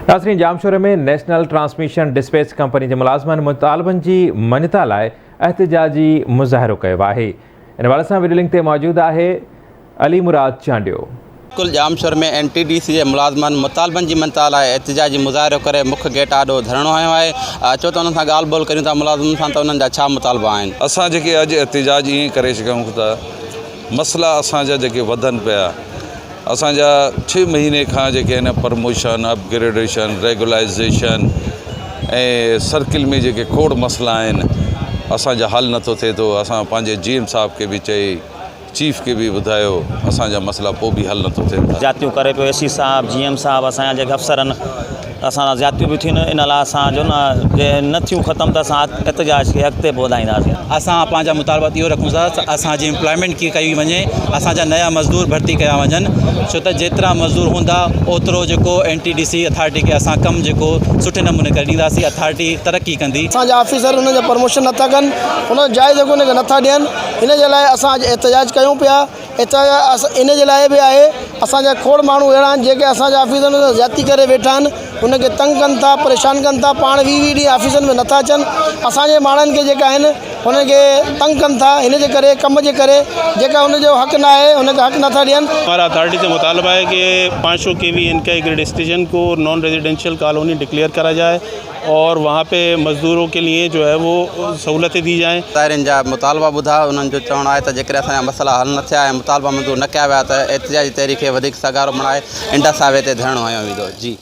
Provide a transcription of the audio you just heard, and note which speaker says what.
Speaker 1: नाज़रीन, जामशोर में national transmission dispatch company के मुलाज़िमनि मुतालबनि जी मञता लाइ एहतिजाजी मुज़ाहिरो कयो आहे। इन वाले सां वीडियो लिंक ते मौजूदु आहे अली मुराद चांडियो।
Speaker 2: कुल जामशोर में NTDC जे मुलाज़िमनि मुतालबनि जी मञता लाइ एहतिजाजी मुज़ाहिरो करे मुख्य गेट आॾो धरणो हयो आहे। चो त उन्हनि सां ॻाल्हि ॿोल करियूं था मुलाज़िमनि सां, त उन्हनि जा छा मुतालबा आहिनि।
Speaker 3: असां जेके अॼु एहतिजाज ईअं करे सघूं था, मसला असांजा जेके वधनि पिया, असांजा 6 महीने खां जेके आहिनि प्रमोशन, अपग्रेडेशन, रेगुलाइज़ेशन ऐं सर्किल में जेके खोड़ मसला आहिनि असांजा हल नथो थिए थो। असां पंहिंजे GM साहब खे बि चई, चीफ के भी ॿुधायो, असांजा मसला पोइ बि हल नथो थिए।
Speaker 4: जातियूं करे पियो SC साहब, GM साहब, असांजा जेके अफ़सर आहिनि, असां जातियूं बि थियूं इन लाइ असांजो न जे न थियूं ख़तमु त असां एहतिजाज खे अॻिते वधाईंदासीं।
Speaker 5: असां पंहिंजा मुतालबा इहो रखूं था असांजी एम्प्लॉयमेंट की कई वञे, असांजा नया मज़दूर भर्ती कया वञनि, छो त जेतिरा मज़दूर हूंदा ओतिरो जेको NTDC अथॉरिटी खे असां कमु जेको सुठे नमूने करे ॾींदासीं, अथॉरिटी तरक़ी कंदी।
Speaker 6: असांजा ऑफिसर उन्हनि जा प्रमोशन नथा कनि, उन जाइ जेको उनखे नथा ॾियनि, इन जे लाइ असां एहतिजाज कयूं पिया। इन जे लाइ बि आहे असांजा खोड़ माण्हू अहिड़ा आहिनि जेके असांजा ऑफिसरनि सां ज़्यादती करे वेठा आहिनि, उनखे तंग कनि था, परेशान कनि था, पाण 20 ॾींहं ऑफिसनि में नथा अचनि, असांजे माण्हुनि खे जेका आहिनि उनखे तंग कनि था। इन जे करे कम जे करे जेका उनजो हक़ न आहे उनखे हक़ नथा ॾियनि।
Speaker 7: हमारा अथॉरिटी से मुतालबा है कि 500 kV इनका ग्रिड स्टेशन को नॉन रेजिडेंशियल कॉलोनी डिक्लेयर करा जाए और वहाँ पे मज़दूरों के लिए जो है वो सहूलतें दी जाएँ।
Speaker 2: इन जा मुतालबा ॿुधा, उन्हनि जो चवणु आहे त जेकॾहिं असांजा मसला हल न थिया ऐं मुतालबा मंज़ूर न कया विया त एहतिजाजी तहरीक खे वधीक सगारो बणाए इंडा साहिब ते धरणो हयो वेंदो। जी।